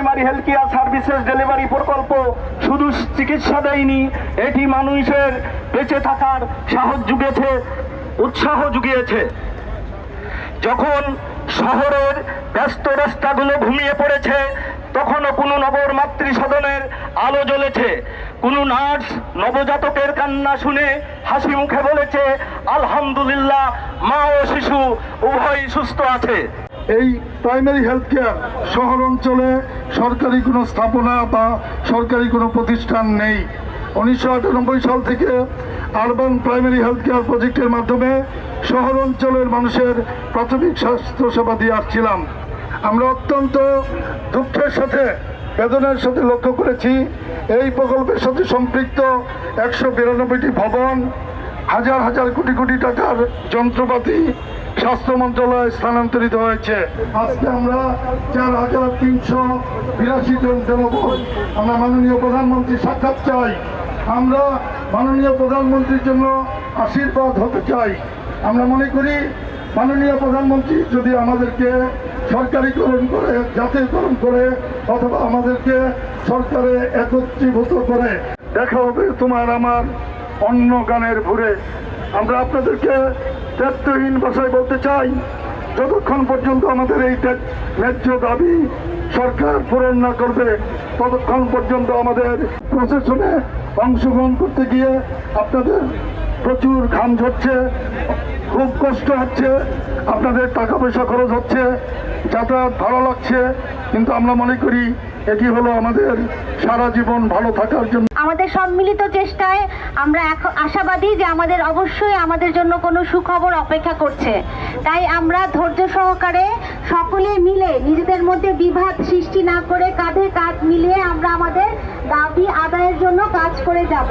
Primary health care services delivery প্রকল্প শুধু চিকিৎসা দেয়নি, এটি মানুষের বেঁচে থাকার সাহস জুগিয়েছে, উৎসাহ জুগিয়েছে। যখন শহরের ব্যস্ত রাস্তাগুলো ঘুমিয়ে পড়েছে, তখনও কোনো নবর মাতৃসদনের আলো জ্বলেছে। কোনো নার্স নবজাতকের কান্না শুনে হাসি মুখে বলেছে, আলহামদুলিল্লাহ, মা ও শিশু উভয়ই সুস্থ আছে। এই প্রাইমারি হেলথ কেয়ার শহর অঞ্চলে সরকারি কোনো স্থাপনা বা সরকারি কোনো প্রতিষ্ঠান নেই। 1998 সাল থেকে আরবান প্রাইমারি হেলথ কেয়ার প্রজেক্টের মাধ্যমে শহর অঞ্চলের মানুষের প্রাথমিক স্বাস্থ্যসেবা দিয়ে আসছিলাম। আমরা অত্যন্ত দুঃখের সাথে, বেদনার সাথে লক্ষ্য করেছি এই প্রকল্পের সাথে সম্পৃক্ত 192টি ভবন, হাজার হাজার কোটি কোটি টাকার যন্ত্রপাতি স্বাস্থ্য মন্ত্রণালয়ে স্থানান্তরিত হয়েছে। আজকে আমরা 4382 জন জনগণ আমরা মাননীয় প্রধানমন্ত্রীর সাক্ষাৎ চাই। আমরা মাননীয় প্রধানমন্ত্রীর জন্য আশীর্বাদ হতে চাই। আমরা মনে করি মাননীয় প্রধানমন্ত্রী যদি আমাদেরকে সরকারিকরণ করে, জাতীয়করণ করে, অথবা আমাদেরকে সরকারে একত্রীভূত করে, দেখা হবে তোমার আমার অন্য গানের ভুরে। আমরা আপনাদেরকে দায়িত্বহীন ভাষায় বলতে চাই, যতক্ষণ পর্যন্ত আমাদের এই ন্যায্য দাবি সরকার পূরণ না করবে, ততক্ষণ পর্যন্ত আমাদের প্রশাসনে অংশগ্রহণ করতে গিয়ে আপনাদের প্রচুর ঘাম ঝরছে, খুব কষ্ট হচ্ছে, আপনাদের টাকা পয়সা খরচ হচ্ছে, যাতায়াত ভালো লাগছে, কিন্তু আমরা মনে করি এটি হলো আমাদের সারা জীবন ভালো থাকার জন্য। আমাদের সম্মিলিত চেষ্টায় আমরা আশাবাদী যে অবশ্যই আমাদের জন্য কোনো সুখবর অপেক্ষা করছে। তাই আমরা ধৈর্য সহকারে সকলে মিলে, নিজেদের মধ্যে বিভাদ সৃষ্টি না করে, কাঁধে কাঁধ মিলিয়ে আমরা আমাদের দাবি আদায়ের জন্য কাজ করে যাব।